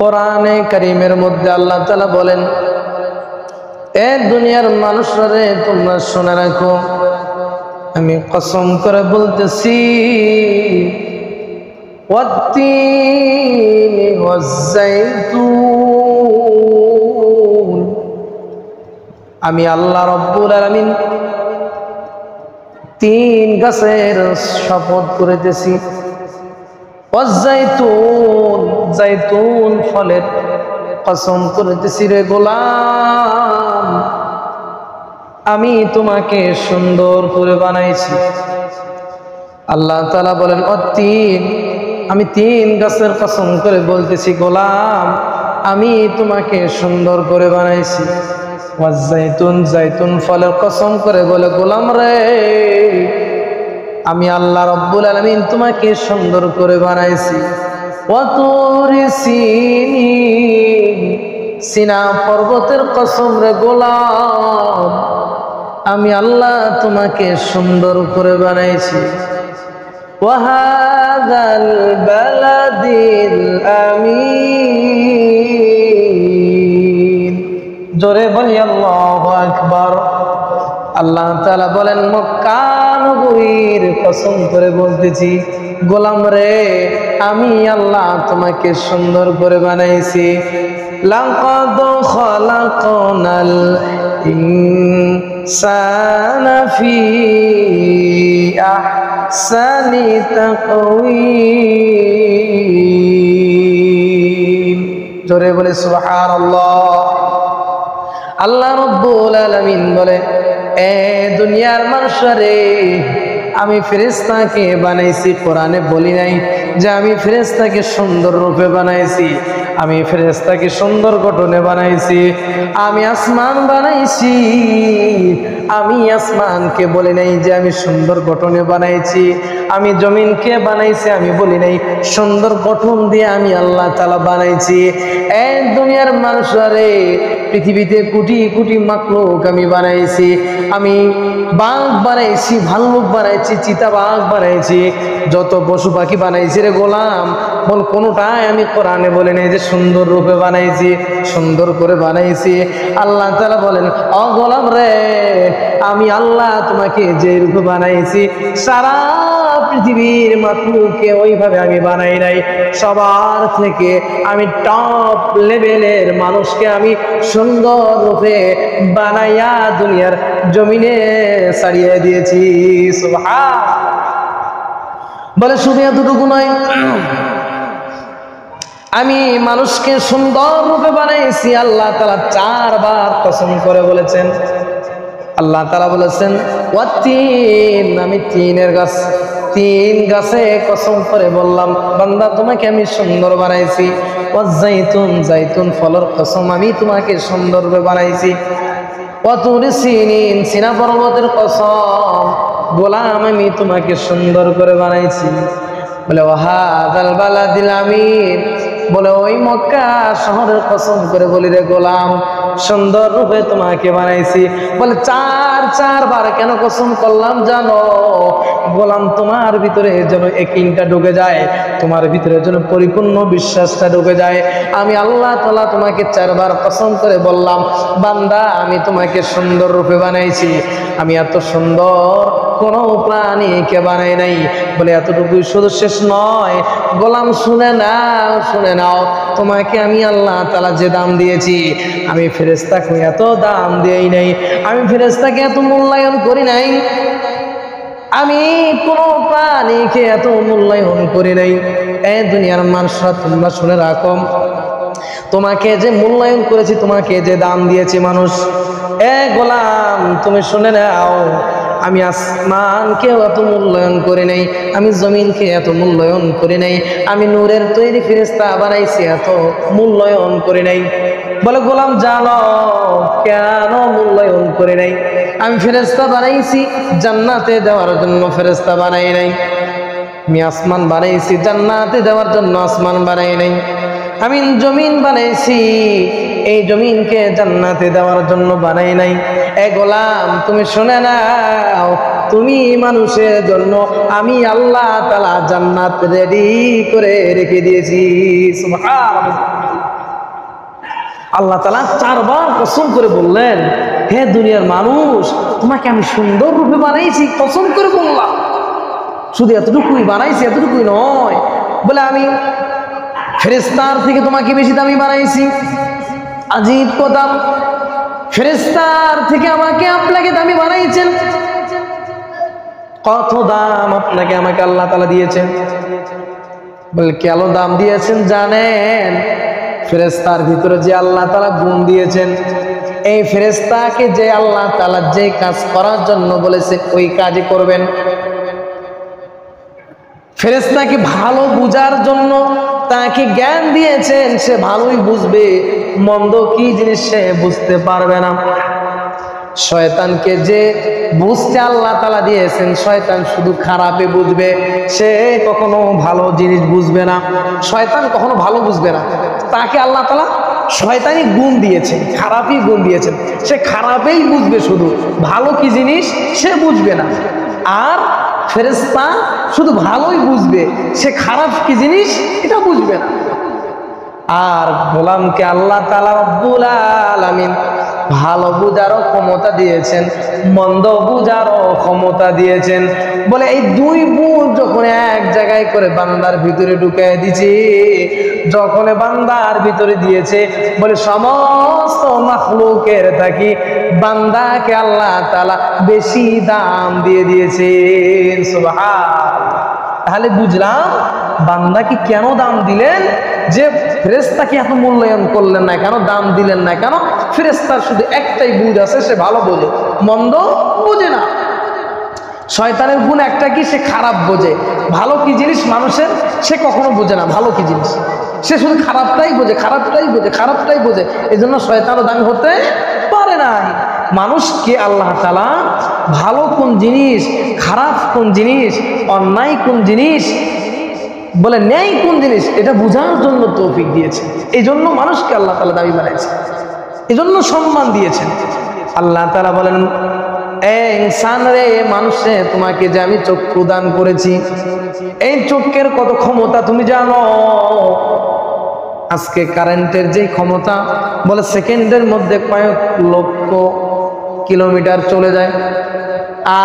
কোরআনে কারীমের মধ্যে আল্লাহ তাআলা বলেন, এ দুনিয়ার মানুষরে তোমরা শুনে রাখো, আমি কসম করে বলতেছি, ওয়াত-তিনি ওয়াজ-জাইতুন, আমি আল্লাহ রাব্বুল আলামিন তিন গাছের শপথ করিতেছি। ওয়াজ-জাইতুন, জাইতুন ফলের কসম করিতেছি রে গোলাম, আমি তোমাকে সুন্দর করে বানাইছি। আল্লাহ তাআলা বলেন, ওয়াত-তিন, আমি তিন গাছের কসম করে বলতেছি গোলাম, আমি তোমাকে সুন্দর করে বানাইছি। ওয়াজ-জাইতুন, জাইতুন ফলের কসম করে বলে, গোলাম রে, আমি আল্লাহ রাব্বুল আলামিন তোমাকে সুন্দর করে বানাইছি। ওয়া-তুরি সিনিন, সিনা পর্বতের কসম রে গোলাম, আমি আল্লাহ তোমাকে সুন্দর করে বানাইছি। ওয়া হাযাল বালাদিল আমিন, জোরে বলি আল্লাহু আকবার। আল্লাহ তাআলা বলেন, মক্কা নগরীর কসম করে বলতেছি গোলাম রে, আমি আল্লাহ তোমাকে সুন্দর করে বানাইছি। লাকাদ খালাকনাল ইনসানা ফি আহসানি তাকওয়িম, জোরে বলে সুবহানাল্লাহ। আল্লাহ রাব্বুল আলামিন বলে, এ দুনিয়ার মানুষরে, আমি ফেরেশতাকে বানাইছি। কোরআনে বলি নাই যে আমি ফেরেশতাকে সুন্দর রূপে বানাইছি, আমি ফেরেশতাকে সুন্দর গঠনে বানাইছি। আমি আসমান বানাইছি, আমি আসমানকে বলি নাই যে আমি সুন্দর গঠনে বানাইছি। আমি জমিনকে বানাইছি, আমি বলি নাই সুন্দর গঠন দিয়ে আমি আল্লাহ তাআলা বানাইছি। এই দুনিয়ার মানুষরে, পৃথিবীতে কোটি কোটি মাখলুক আমি বানাইছি। আমি বাঘ বানাইছি, ভাল্লুক বানাইছি, চিতাবাঘ বানাইছি, যত পশু পাখি বানাইছি রে গোলাম, বল কোনটাই আমি কোরআনে বলি নাই যে সুন্দর রূপে বানাইছি, সুন্দর করে বানাইছি। আল্লাহ তাআলা বলেন, ও গোলাম রে, আমি আল্লাহ তোমাকে যে রূপে বানাইছি, সারা পৃথিবীর মাখলুককে ওইভাবে আমি বানাই নাই। সবার থেকে আমি টপ লেভেলের মানুষকে আমি সুন্দর রূপে বানাইয়া দুনিয়ার জমিনে ছাড়িয়ে দিয়েছি। সুবহান। বলে শুধু এতটুকু নয়, আমি মানুষকে সুন্দর রূপে বানাইছি। আল্লাহ তাআলা চারবার কসম করে বলেছেন। আল্লাহ তাআলা বলেছেন, ওয়াত-তিন, আমি তিনের গাছ, তিন গাছে কসম করে বললাম বান্দা তোমাকে আমি সুন্দর বানাইছি। ওয়াজ-জাইতুন, জাইতুন ফলের কসম, আমি তোমাকে সুন্দর রূপে বানাইছি। ওয়া-তুরি সিনিন, সিনা পর্বতের কসম, গোলাম আমি তোমাকে সুন্দর করে বানাইছি। বলে ওয়া হাযাল বালাদিল আমিন, বলে ওই মক্কা শহরের কসম করে বলি রে গোলাম, সুন্দর রূপে তোমাকে বানাইছি। বলে চারবার কেন কসম করলাম জানো? গোলাম তোমার ভিতরে যেন ইয়াকিনটা ঢুকে যায়, তোমার ভিতরে যেন পরিপূর্ণ বিশ্বাসটা ঢুকে যায়। আমি আল্লাহ তাআলা তোমাকে চারবার কসম করে বললাম, বান্দা আমি তোমাকে সুন্দর রূপে বানাইছি। আমি এত সুন্দর কোন প্রাণীকে বানাই নাই। বলে এতটুকুই শুধু শেষ নয়, গোলাম শুনে নাও, শুনে নাও, তোমাকে আমি আল্লাহ তাআলা যে দাম দিয়েছি, আমি ফেরেশতাকে এত দাম দেই নাই, আমি ফেরেশতাকে এত মূল্যায়ন করি নাই, আমি কোন প্রাণীকে এত মূল্যায়ন করি নাই। এই দুনিয়ার মানুষরা তোমরা শুনে রাখো, তোমাকে যে মূল্যায়ন করেছি, তোমাকে যে দাম দিয়েছি মানুষ, এ গোলাম তুমি শুনে নাও, আমি আসমানকেও এত মূল্যায়ন করি নাই, আমি জমিনকে এত মূল্যায়ন করি নাই, আমি নূরের তৈরি ফেরেশতা বানাইছি, এত মূল্যায়ন করি নাই। বলে গোলাম জানো কেন মূল্যায়ন করি নাই? আমি ফেরেশতা বানাইছি জান্নাতে দেওয়ার জন্য, ফেরেশতা বানাই নাই। আমি আসমান বানাইছি জান্নাতে দেওয়ার জন্য, আসমান বানাই নাই। আমি জমিন বানাইছি, এই জমিনকে জান্নাতে দেওয়ার জন্য বানাই নাই। এ গোলাম তুমি শুনে নাও, তুমি মানুষের জন্য আমি আল্লাহ তাআলা জান্নাত রেডি করে রেখে দিয়েছি। সুবহানাল্লাহ। আল্লাহ তাআলা 4 বার কসম করে বললেন, হে দুনিয়ার মানুষ, তোমাকে আমি সুন্দর রূপে বানাইছি, কসম করে বললাম। শুধু এতটুকুই বানাইছি, এতটুকুই নয়, বলে আমি ফেরেশতার থেকে তোমাকে বেশি দামি বানাইছি। আজীব কথা, ফেরেশতার থেকে আপনাকে দামি বানাইছেন। কত দাম আপনাকে আমাকে আল্লাহ তাআলা দিয়েছেন। বলে কেন দাম দিয়েছেন জানেন? ফেরেশতার ভিতরে যে আল্লাহ তাআলা গুণ দিয়েছেন, এই ফেরেশতাকে যে আল্লাহ তাআলা যে কাজ করার জন্য বলেছে ওই কাজই করবেন। ফেরেশতাকে ভালো বুঝার জন্য তাকে জ্ঞান দিয়েছেন, সে ভালোই বুঝবে, মন্দ কি জিনিস সে বুঝতে পারবে না। শয়তানকে যে বুঝতে আল্লাহ তাআলা দিয়েছেন, শয়তান শুধু খারাপে বুঝবে, সে কখনো ভালো জিনিস বুঝবে না। শয়তান কখনো ভালো বুঝবে না। তাকে আল্লাহ তাআলা শয়তানি গুণ দিয়েছেন, খারাপই গুণ দিয়েছেন, সে খারাপেই বুঝবে, শুধু ভালো কি জিনিস সে বুঝবে না। আর ফেরেশতা শুধু ভালোই বুঝবে, সে খারাপ কি জিনিস এটা বুঝবে না। আর গোলামকে আল্লাহ তাআলা রব্বুল আলামিন ভালো বুঝারও ক্ষমতা দিয়েছেন, মন্দ বুঝারও ক্ষমতা দিয়েছেন। বলে এই দুই বুঝ যখন এক জায়গায় করে বান্দার ভিতরে ঢুকিয়ে দিয়েছে, যখন বান্দার ভিতরে দিয়েছে, বলে সমস্ত মাখলুকের থাকি বান্দাকে আল্লাহ তাআলা বেশি দাম দিয়ে দিয়েছেন। সুবহানাল্লাহ। তাহলে বুঝলাম বান্দাকে কেন দাম দিলেন, যে ফেরেশতাকে এত মূল্যায়ন করলেন না কেন, দাম দিলেন না কেন? ফেরেশতার শুধু একটাই বুঝ আছে, সে ভালো বোঝে, মন্দ বোঝে না। শয়তানের গুণ একটা কি, সে খারাপ বোঝে। ভালো কি জিনিস মানুষের সে কখনো বোঝে না, ভালো কি জিনিস সে শুধু খারাপটাই বোঝে, খারাপটাই বোঝে, খারাপটাই বোঝে। এই জন্য শয়তানও দামি হতে পারে নাই। মানুষকে আল্লাহ তাআলা ভালো কোন জিনিস, খারাপ কোন জিনিস, অন্যায় কোন জিনিস, বলে ন্যায় কোন জিনিস, এটা বোঝার জন্য তৌফিক দিয়েছে। এই জন্য মানুষকে আল্লাহ তাআলা দামি বানাইছে, এই জন্য সম্মান দিয়েছেন। আল্লাহ তাআলা বলেন, ইনসান রে, মানুষে, তোমাকে যে আমি চক্ষু দান করেছি, এই চক্ষের কত ক্ষমতা তুমি জানো? আজকে কারেন্টের যে ক্ষমতা, বলে সেকেন্ডের মধ্যে কয়েক লক্ষ কিলোমিটার চলে যায়।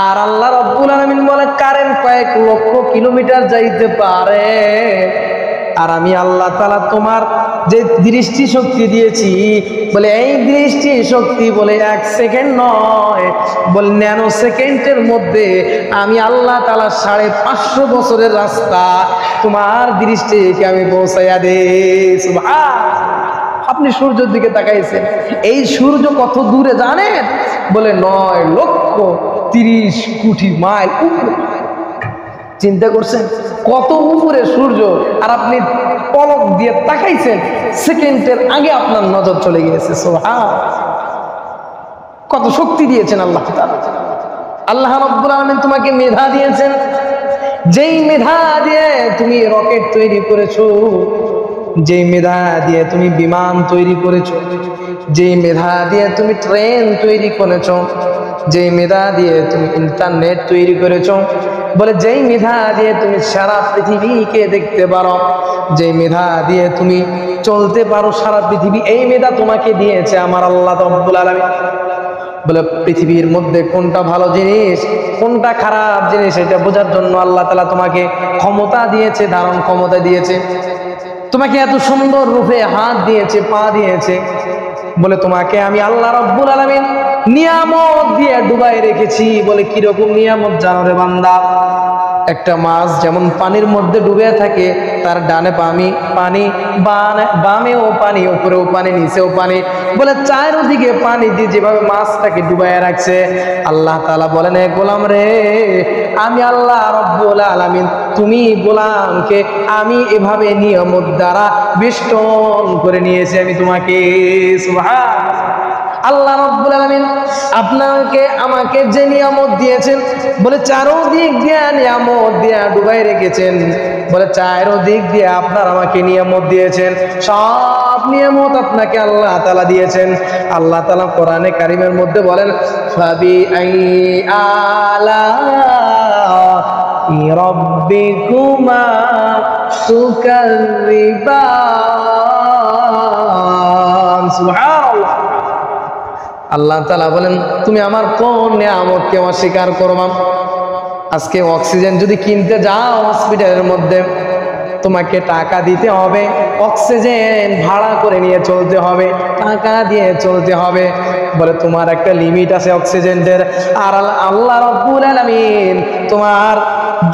আর আল্লাহ রাব্বুল আলামিন বলে কারেন্ট কয়েক লক্ষ কিলোমিটার যাইতে পারে। আর আমি আল্লাহ তাআলা তোমার যে দৃষ্টি শক্তি দিয়েছি, বলে এই দৃষ্টি শক্তি বলে 1 সেকেন্ড নয়, বলে ন্যানো সেকেন্ডের মধ্যে আমি আল্লাহ তাআলা 550 বছরের রাস্তা তোমার দৃষ্টিকে আমি পৌঁছাইয়া দেই। সুবহানাল্লাহ। আপনি সূর্যের দিকে তাকাইছেন, এই সূর্য কত দূরে জানেন? বলে 9,30,00,000 কোটি মাইল উপরে। চিন্তা করছেন কত উপরে সূর্য, আর আপনি পলক দিয়ে তাকাইছেন, সেকেন্ডের আগে আপনার নজর চলে গিয়েছে। সুবহানাল্লাহ। কত শক্তি দিয়েছেন আল্লাহ তাআলা। আল্লাহ রাব্বুল আলামিন তোমাকে মেধা দিয়েছেন, যেই মেধা দিয়ে তুমি রকেট তৈরি করেছো, যেই মেধা দিয়ে তুমি বিমান তৈরি করেছো, যেই মেধা দিয়ে তুমি ট্রেন তৈরি করেছো, যেই মেধা দিয়ে তুমি ইন্টারনেট তৈরি করেছো, বলে যেই মেধা দিয়ে তুমি সারা পৃথিবীকে দেখতে পারো, যেই মেধা দিয়ে তুমি চলতে পারো সারা পৃথিবী, এই মেধা তোমাকে দিয়েছে আমার আল্লাহ রাব্বুল আলামিন। বলে পৃথিবীর মধ্যে কোনটা ভালো জিনিস, কোনটা খারাপ জিনিস, এটা বোঝার জন্য আল্লাহ তাআলা তোমাকে ক্ষমতা দিয়েছে, ধারণ ক্ষমতা দিয়েছে। তোমাকে এত সুন্দর রূপে হাত দিয়েছে, পা দিয়েছে। বলে তোমাকে আমি আল্লাহ রাব্বুল আলামিন নিয়ামত দিয়ে ডুবাই রেখেছি। বলে কিরকম নিয়ামত জানো রে বান্দা? একটা মাছ যেমন পানির মধ্যে ডুবে থাকে, তার ডানে পানি, বামেও পানি, উপরেও পানি, নিচেও পানি, বলে চারিদিকে পানি দিয়ে যেভাবে মাছটাকে ডুবাইয়া রাখছে, আল্লাহ তাআলা বলেন, এ গোলাম রে, আমি আল্লাহ রাব্বুল আলামিন তুমি গোলামকে আমি এভাবে নিয়ামত দ্বারা বেষ্টন করে নিয়েছি আমি তোমাকে। সুবহানাল্লাহ। আল্লাহ রাব্বুল আলামিন আপনাকে আমাকে যে নিয়ামত দিয়েছেন, বলে চারদিক দিয়ে নিয়ামত দিয়ে ডুবাই রেখেছেন। বলে চারদিক দিয়ে আপনার আমাকে নিয়ামত দিয়েছেন, সব নিয়ামত আপনাকে আল্লাহ তাআলা দিয়েছেন। আল্লাহ তাআলা কোরআনে কারীমের মধ্যে বলেন, ফাবি আই আলা রাব্বিকুমা তুকাযিবান। সুবহানাল্লাহ। আল্লাহ তাআলা বলেন তুমি আমার কোন নিয়ামতকে অস্বীকার করবা? আজকে অক্সিজেন যদি কিনতে যাও হসপিটালের মধ্যে তোমাকে টাকা দিতে হবে, অক্সিজেন ভাড়া করে নিয়ে চলতে হবে, টাকা দিয়ে চলতে হবে। বলে তোমার একটা লিমিট আছে অক্সিজেনের। আর আল্লাহ রাব্বুল আলামিন তোমার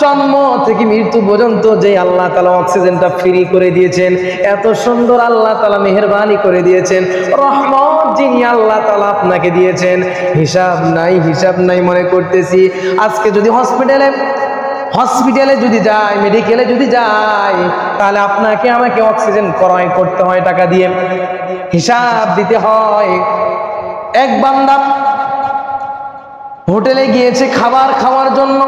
জন্ম থেকে মৃত্যু পর্যন্ত যে আল্লাহ তাআলা অক্সিজেনটা ফ্রি করে দিয়েছেন, এত সুন্দর আল্লাহ তাআলা মেহেরবানি করে দিয়েছেন, রহমত যিনি আল্লাহ তাআলা আপনাকে দিয়েছেন, হিসাব নাই মনে করতেছি। আজকে যদি হসপিটালে যদি যাই, মেডিকেলে যদি যাই, তাহলে আপনাকে আমাকে অক্সিজেন ক্রয় করতে হয় টাকা দিয়ে, হিসাব দিতে হয়। এক বান্দা হোটেলে গিয়েছে খাবার খাওয়ার জন্য,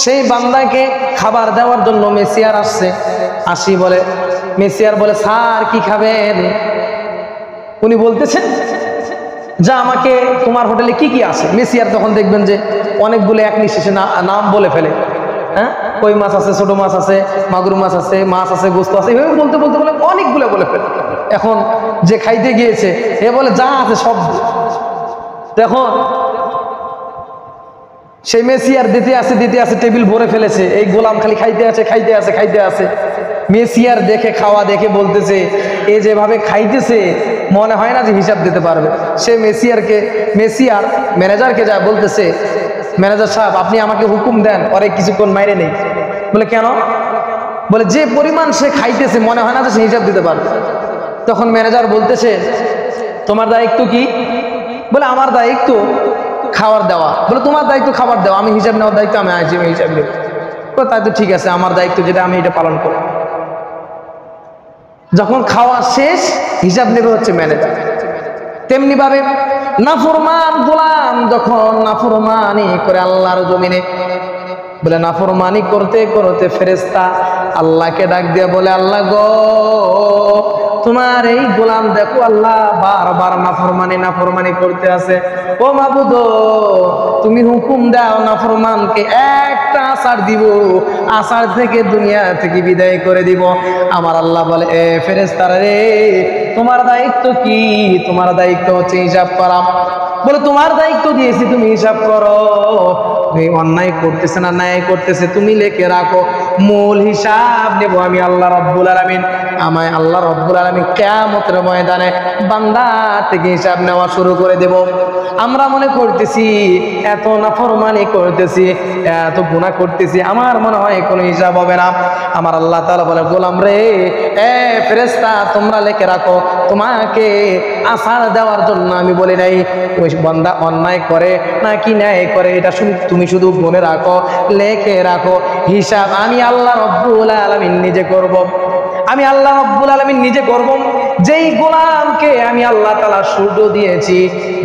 সেই বান্দাকে খাবার দেওয়ার জন্য মেসিয়ার আসি বলে, মেসিয়ার বলে স্যার কি খাবেন? উনি বলতেছেন যা আমাকে তোমার হোটেলে কি কি আছে। মেসিয়ার তখন দেখবেন যে অনেকগুলো এক নিঃশেষে নাম বলে ফেলে। হ্যাঁ, কই মাছ আছে, ছোট মাছ আছে, মাগুর মাছ আছে, গোস্ত আছে, এভাবে বলতে বলে অনেকগুলো বলে ফেলে। এখন যে খাইতে গিয়েছে এ বলে যা আছে সব। দেখো সেই মেসিয়ার দিতে আছে, টেবিল ভরে ফেলেছে, এই গোলাম খালি খাইতে আছে। মেসিয়ার দেখে খাওয়া দেখে বলতেছে এ যেভাবে খাইতেছে মনে হয় না যে হিসাব দিতে পারবে। সে মেসিয়ার ম্যানেজারকে যা বলতেছে, ম্যানেজার সাহেব আপনি আমাকে হুকুম দেন, পরে কিছুক্ষণ মাইরে নেই। বলে কেন? বলে যে পরিমাণ সে খাইতেছে মনে হয় না যে সে হিসাব দিতে পারবে। তখন ম্যানেজার বলতেছে তোমার দায়িত্ব কি? বলে আমার দায়িত্ব খাবার দেওয়া। বলে তোমার দায়িত্ব খাবার দেওয়া, আমি হিসাব নেওয়ার দায়িত্ব আমি আছি, আমি হিসাব নেব। তাই তো ঠিক আছে, আমার দায়িত্ব যেটা আমি এটা পালন করব। যখন খাওয়া শেষ হিসাব নেবে হচ্ছে ম্যানেজার। তেমনি ভাবে নাফরমান গোলাম যখন নাফরমানি করে আল্লাহর জমিনে, বলে নাফরমানি করতে করতে ফেরেশতা আল্লাহকে ডাক দিয়ে বলে আল্লাহ গো তোমার এই গোলাম দেখো আল্লাহ বারবার নাফরমানি করতে আছে, ও মাবুদ তুমি হুকুম দাও নাফরমানকে একটা আসার দিব, আসার থেকে দুনিয়া থেকে বিদায় করে দিব। আমার আল্লাহ বলে এ ফেরেশতারা রে তোমার দায়িত্ব কি? তোমার দায়িত্ব হচ্ছে হিসাব করা। বলে তোমার দায়িত্ব দিয়েছি তুমি হিসাব করো, তুমি অন্যায় করতেছে না ন্যায় করতেছে তুমি লিখে রাখো, মূল হিসাব নেব আমি আল্লাহ রাব্বুল আলামিন। আমায় আল্লাহ রাব্বুল আলামিন কিয়ামতের ময়দানে বান্দা থেকে হিসাব নেওয়া শুরু করে দেব। আমরা মনে করতেছি এত নাফরমানি করতেছি, এত গুনাহ করতেছি, আমার মনে হয় কোনো হিসাব হবে না। আমার আল্লাহ তাআলা বলে গোলাম রে এ ফেরেশতা তোমরা লিখে রাখো, তোমাকে আসার দেওয়ার জন্য আমি বলি নাই ওই বান্দা অন্যায় করে নাকি ন্যায় করে, এটা তুমি শুধু মনে রাখো, লিখে রাখো, হিসাব আমি আল্লাহ রাব্বুল আলামিন নিজে করব। আমি আল্লাহ রাব্বুল আলামিন নিজে করব। যেই গোলামকে আমি আল্লাহ তাআলা সূর্য দিয়েছি,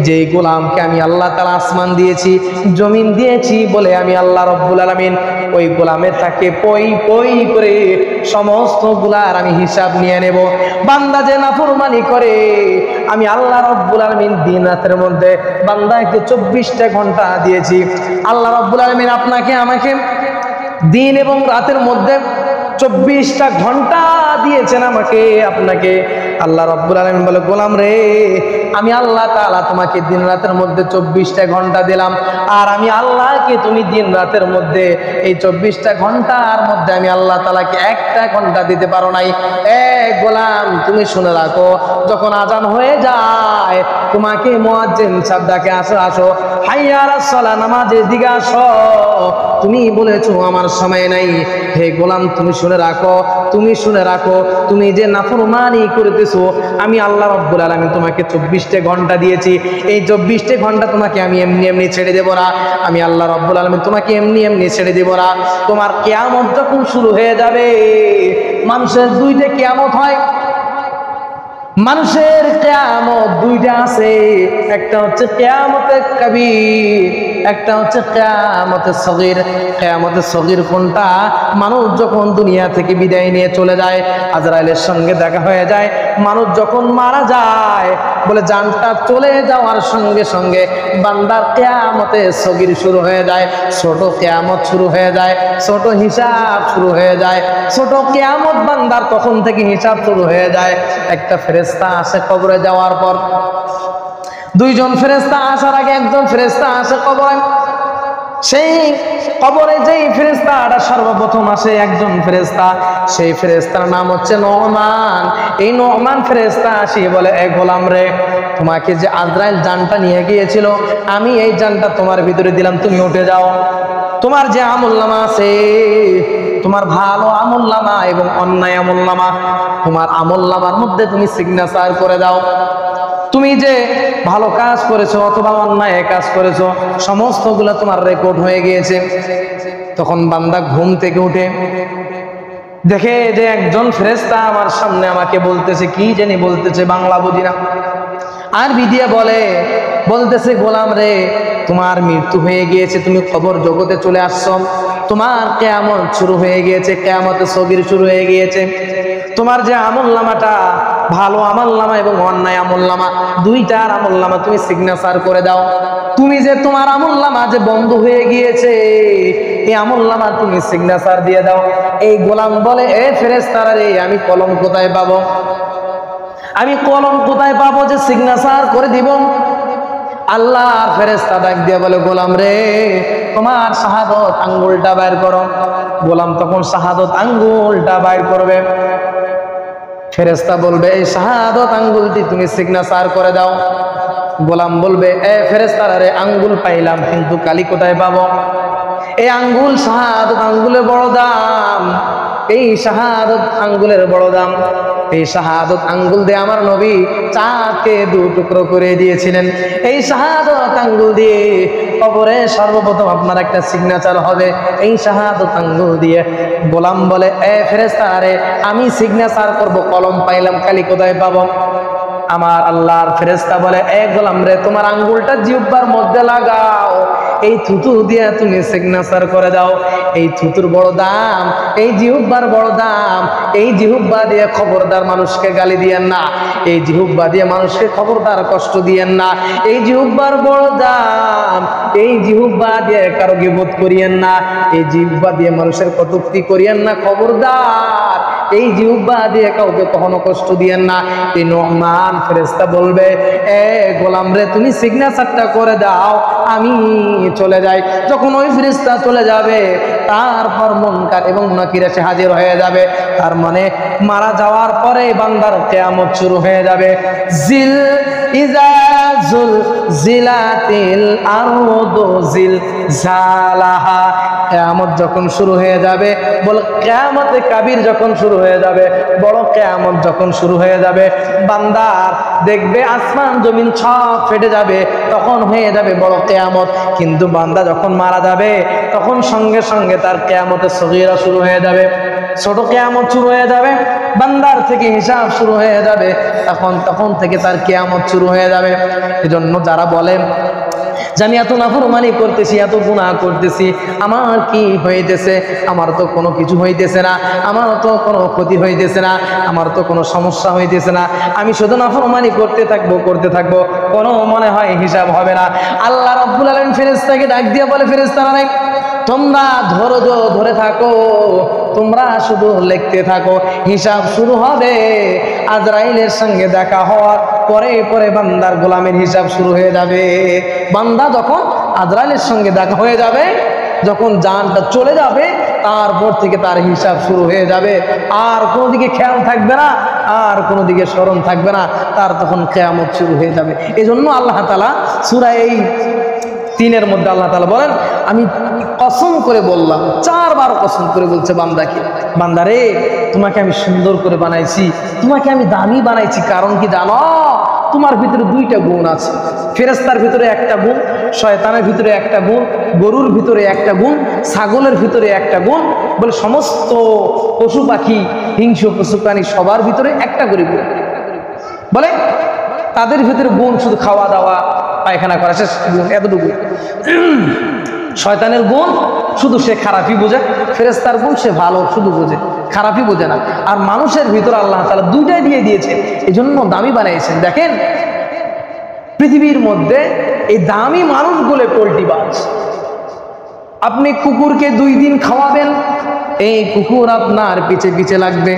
যেই গোলামকে আমি আল্লাহ তাআলা আসমান দিয়েছি, জমিন দিয়েছি বলে আমি আল্লাহ রাব্বুল আলামিন ওই গোলামের তাকে পই করে সমস্ত গুলার আমি হিসাব নিয়ে নেব। বান্দা যে নাফরমানি করে আমি আল্লাহ রাব্বুল আলামিন দিন রাতের মধ্যে বান্দাকে 24টা ঘন্টা দিয়েছি। আল্লাহ রাব্বুল আলামিন আপনাকে আমাকে দিন এবং রাতের মধ্যে 24টা ঘন্টা দিয়েছেন আমাকে আপনাকে। আল্লাহ রাব্বুল আলামিন বলে গোলাম রে আমি আল্লাহ তাআলা তোমাকে দিন রাতের মধ্যে 24টা ঘন্টা দিলাম, আর আমি আল্লাহকে তুমি দিন রাতের মধ্যে এই 24টা ঘন্টার মধ্যে আমি আল্লাহ তাআলাকে একটা ঘন্টা দিতে পারো নাই। গোলাম তুমি শুনে রাখো, যখন আজান হয়ে যায় তোমাকে মুয়াজ্জিন সাহেব ডাকে আসো হাইয়া আলাস সালাহ, নামাজের দিকে আসো। তুমি বলেছো আমার সময় নাই। হে গোলাম তুমি শুনে রাখো, তুমি যে নাফরমানি করতেছো আমি আল্লাহ রাব্বুল আলামিন তোমাকে 24টা ঘন্টা দিয়েছি, এই 24টা ঘন্টা তোমাকে আমি এমনি ছেড়ে দেব না। আমি আল্লাহ রাব্বুল আলামিন তোমাকে এমনি ছেড়ে দেব না। তোমার কিয়ামত যখন শুরু হয়ে যাবে, মানুষের দুইটা কিয়ামত হয়, মানুষের কিয়ামত দুইটা আছে, একটা হচ্ছে কিয়ামতে কবির, একটা হচ্ছে কিয়ামতের সগীর। কিয়ামতের সগীর কোনটা? মানুষ যখন দুনিয়া থেকে বিদায় নিয়ে চলে যায়, আজরাইলের সঙ্গে দেখা হয়ে যায়, মানুষ যখন মারা যায়, বলে জানটা চলে যাওয়ার সঙ্গে সঙ্গে বান্দার কিয়ামতের সগীর শুরু হয়ে যায়, ছোট কিয়ামত শুরু হয়ে যায়, ছোট হিসাব শুরু হয়ে যায়, ছোট কিয়ামত বান্দার তখন থেকে হিসাব শুরু হয়ে যায়। একটা ফেরেশতা আসে কবরে যাওয়ার পর, দুইজন ফেরেশতা আসার আগে একজন ফেরেশতা আসে কবরে। সেই কবরে যেই ফেরেশতাটা সর্বপ্রথম আসে একজন ফেরেশতা, সেই ফেরেশতার নাম হচ্ছে নোমান। এই নোমান ফেরেশতা আসি বলে, এ গোলাম রে, তোমাকে যে আজরাইল জানটা নিয়ে গিয়েছিল, আমি এই জানটা তোমার ভিতরে দিলাম, তুমি উঠে যাও। তোমার যে আমলনামা আছে, তোমার ভালো আমলনামা এবং অন্যায় আমলনামা, তোমার আমলনামার মধ্যে তুমি সিগনেচার করে দাও। তুমি যে ভালো কাজ করেছো অথবা অন্যায় কাজ করেছো, সমস্তগুলো তোমার রেকর্ড হয়ে গিয়েছে। তখন বান্দা ঘুম থেকে উঠে দেখে যে একজন ফেরেশতা আমার সামনে আমাকে বলতেছে, কি জানি বলতেছে, বাংলা বুঝি না, আরবি দিয়ে বলতেছে, গোলাম রে, তোমার মৃত্যু হয়ে গিয়েছে, তুমি কবর জগতে চলে আসছো, তোমার কিয়ামত শুরু হয়ে গিয়েছে, কিয়ামতের সগীর শুরু হয়ে গিয়েছে। তোমার যে আমলনামাটা, ভালো আমলনামা এবং অন্যায় আমলনামা, দুইটার আমলনামা তুমি সিগনেচার করে দাও। তুমি যে তোমার আমলনামা যে বন্ধ হয়ে গিয়েছে, এই আমলনামা তুমি সিগনেচার দিয়ে দাও। এই গোলাম বলে, এ ফেরেশতারা রে, আমি কলম কোথায় পাবো? আমি কলম কোথায় পাবো যে সিগনেচার করে দিব? আল্লাহ ফেরেশতা ডাক দিয়ে বলে, গোলাম রে, তোমার শাহাদত আঙ্গুলটা বাইর করো। গোলাম তখন শাহাদত আঙ্গুলটা বাইর করবে। ফেরেশতা বলবে, এই শাহাদত আঙ্গুলটি তুমি সিগনেচার করে দাও। গোলাম বলবে, এ ফেরেশতারা রে, আঙ্গুল পাইলাম, কিন্তু কালি কোথায় পাবো? এই আঙ্গুল, শাহাদত আঙ্গুলের বড় দাম, এই শাহাদত আঙ্গুলের বড় দাম। এই শাহাদত আঙ্গুল দিয়ে আমার নবী চাঁদকে দু টুকরো করে দিয়েছিলেন। এই শাহাদত আঙ্গুল দিয়ে কবরে সর্বপ্রথম আপনার একটা সিগনেচার হবে, এই শাহাদত আঙ্গুল দিয়ে। গোলাম বলে, এ ফেরেশতারা রে, আমি সিগনেচার করব, কলম পাইলাম, কালি কোথায় পাবো? আমার আল্লাহর ফেরেশতা বলে, এ গোলাম রে, তোমার আঙ্গুলটা জিহ্বার মধ্যে লাগাও, এই থুতু দিয়ে তুমি সিগনেচার করে দাও। এই থুতুর বড় দাম, এই জিহ্বার বড় দাম। এই জিহ্বা দিয়ে খবরদার মানুষকে গালি দিয়েন না, এই জিহ্বা দিয়ে মানুষকে খবরদার কষ্ট দিয়েন না। এই জিহ্বার বড় দাম, এই জিহ্বা দিয়ে কারো গীবত করিয়েন না, এই জিহ্বা দিয়ে মানুষের কটূক্তি করিয়েন না, খবরদার এই জিহ্বা দিয়ে কাউকে কখনো কষ্ট দিয়েন না। এই নোমান ফেরেশতা বলবে, এ গোলাম রে, তুমি সিগনেচারটা করে দাও, আমি চলে যাই। যখন ওই ফেরেশতা চলে যাবে, তারপর মুনকার এবং নাকির এসে হাজির হয়ে যাবে। তার মানে মারা যাওয়ার পরে বান্দার কিয়ামত শুরু হয়ে যাবে। জিল ইজাজুল জিলাতিল আরদু জিল জালাহা, কিয়ামত যখন শুরু হয়ে যাবে, বল কিয়ামতে কাবির যখন শুরু হয়ে যাবে, বড় কিয়ামত যখন শুরু হয়ে যাবে, বান্দার দেখবে আসমান জমিন সব ফেটে যাবে, তখন হয়ে যাবে বড় কিয়ামত। কিন্তু বান্দা যখন মারা যাবে, তখন সঙ্গে সঙ্গে তার কিয়ামতের সগীরা শুরু হয়ে যাবে, ছোট কিয়ামত শুরু হয়ে যাবে, বান্দার থেকে হিসাব শুরু হয়ে যাবে, তখন থেকে তার কিয়ামত শুরু হয়ে যাবে। এজন্য যারা বলেন জানি এত নাফরমানি করতেছি, এত গুনাহ করতেছি, আমার কি হইতেছে? আমার তো কোনো কিছু হইতেছে না, আমার তো কোনো ক্ষতি হইতেছে না, আমার তো কোনো সমস্যা হইতেছে না, আমি শুধু নাফরমানি করতে থাকবো, কোনো মনে হয় হিসাব হবে না। আল্লাহ রাব্বুল আলামিন ফেরেশতাকে ডাক দিয়ে বলে, ফেরেশতারা নাই, তোমরা ধৈর্য ধরে থাকো, তোমরা শুধু লিখতে থাকো, হিসাব শুরু হবে। আজরাইলের সঙ্গে দেখা হওয়ার পরে পরে বান্দার গোলামের হিসাব শুরু হয়ে যাবে। বান্দা যখন আজরাইলের সঙ্গে দেখা হয়ে যাবে, যখন জানটা চলে যাবে, তারপর থেকে তার হিসাব শুরু হয়ে যাবে। আর কোনো দিকে খেয়াল থাকবে না, আর কোনো দিকে স্মরণ থাকবে না, তার তখন কিয়ামত শুরু হয়ে যাবে। এই জন্য আল্লাহ তাআলা সূরা এই 3 মধ্যে আল্লাহ তাআলা বলেন, আমি কসম করে বললাম, 4 বার কসম করে বলছে বান্দাকে, বান্দারে, তোমাকে আমি সুন্দর করে বানাইছি, তোমাকে আমি দামি বানাইছি। কারণ কি জানো? তোমার ভিতরে 2টা গুণ আছে। ফেরেশতার ভিতরে 1টা গুণ, শয়তানের ভিতরে 1টা গুণ, গরুর ভিতরে 1টা গুণ, ছাগলের ভিতরে 1টা গুণ, বলে সমস্ত পশু পাখি, হিংস্র পশু প্রাণী সবার ভিতরে 1টা করে গুণ। বলে তাদের ভিতরে গুণ শুধু খাওয়া দাওয়া, পায়খানা করা শেষ, এতটুকু। শয়তানের গুণ শুধু সে খারাপই বোঝে, ফেরেশতার গুণ সে ভালো শুধু বোঝে, খারাপই বোঝে না। আর মানুষের ভিতর আল্লাহ তাআলা দুইটাই দিয়ে দিয়েছে, এই জন্য দামি বানাইছেন। দেখেন পৃথিবীর মধ্যে এই দামি মানুষগুলো পোল্ট্রিবাজ। আপনি কুকুরকে 2 দিন খাওয়াবেন, এই কুকুর আপনার পিছে পিছে লাগবে,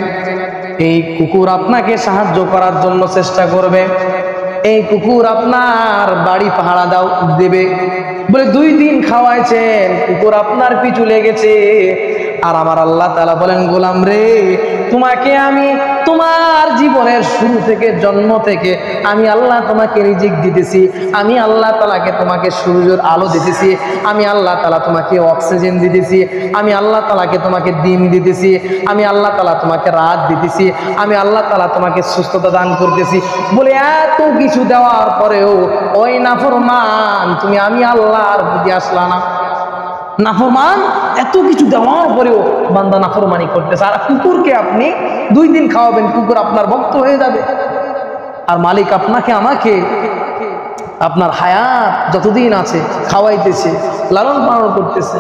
এই কুকুর আপনাকে সাহায্য করার জন্য চেষ্টা করবে, এই কুকুর আপনার বাড়ি পাহারা দেবে বলে 2 দিন খাওয়াইছেন, কুকুর আপনার পিছু লেগেছে। আর আমার আল্লাহ তাআলা বলেন, গোলাম রে, তোমাকে আমি তোমার জীবনের শুরু থেকে, জন্ম থেকে আমি আল্লাহ তোমাকে রিজিক দিতেছি, আমি আল্লাহ তাআলাকে তোমাকে সূর্যের আলো দিতেছি, আমি আল্লাহ তাআলা তোমাকে অক্সিজেন দিতেছি, আমি আল্লাহ তাআলাকে তোমাকে ডিম দিতেছি, আমি আল্লাহ তাআলা তোমাকে রাত দিতেছি, আমি আল্লাহ তাআলা তোমাকে সুস্থতা দান করতেছি বলে এত কিছু দেওয়ার পরেও ওই নাফরমান তুমি আমি আল্লাহর প্রতি আসলা না। নাফরমান এত কিছু দেওয়ার পরেও বান্দা নাফরমানি করতেছে। আর কুকুরকে আপনি 2 দিন খাওয়াবেন, কুকুর আপনার ভক্ত হয়ে যাবে। আর মালিক আপনাকে আমাকে আপনার হায়াত যতদিন আছে খাওয়াইতেছে, লালন পালন করতেছে,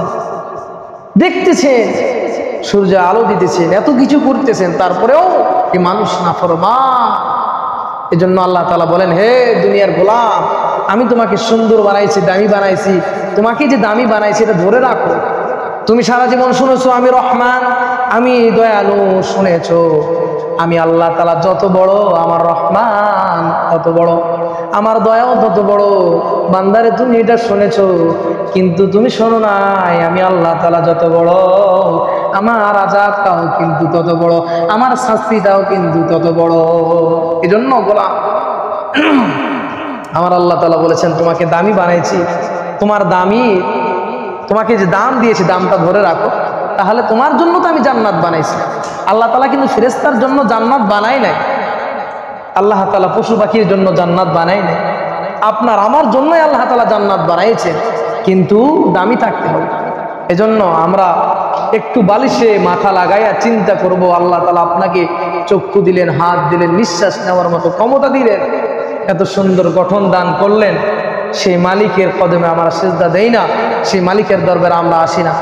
দেখতেছেন, সূর্য আলো দিতেছেন, এত কিছু করতেছেন, তারপরেও এই মানুষ নাফরমান। এজন্য আল্লাহ তাআলা বলেন, হে দুনিয়ার গোলাম, আমি তোমাকে সুন্দর বানাইছি, দামি বানাইছি, তোমাকে যে দামি বানাইছি এটা ধরে রাখো। তুমি সারা জীবন শুনেছো আমি রহমান, আমি দয়ালু, শুনেছো আমি আল্লাহ তাআলা যত বড়, আমার রহমান তত বড়, আমার দয়াও তত বড়। বান্দারে তুমি এটা শুনেছো, কিন্তু তুমি শোনো নাই আমি আল্লাহ তাআলা যত বড়, আমার আযাবটাও কিন্তু তত বড়, আমার শাস্তিটাও কিন্তু তত বড়। এজন্য গোলাম, আমার আল্লাহ তাআলা বলেছেন তোমাকে দামি বানাইছি, তোমার দামি, তোমাকে যে দাম দিয়েছি দামটা ধরে রাখো, তাহলে তোমার জন্য তো আমি জান্নাত বানাইছি। আল্লাহ তাআলা কিন্তু ফেরেশতার জন্য জান্নাত বানাই নাই, আল্লাহ তাআলা পশু পাখির জন্য জান্নাত বানাই নাই, আপনার আমার জন্যই আল্লাহ তাআলা জান্নাত বানাইছে, কিন্তু দামি থাকতে হবে। এজন্য আমরা একটু বালিশে মাথা লাগাইয়া চিন্তা করব, আল্লাহ তাআলা আপনাকে চক্ষু দিলেন, হাত দিলেন, নিঃশ্বাস নেওয়ার মতো ক্ষমতা দিলেন, এত সুন্দর গঠন দান করলেন, সেই মালিকের কদমে আমরা সিজদা দেই না, সেই মালিকের দরবারে আমরা আসি না।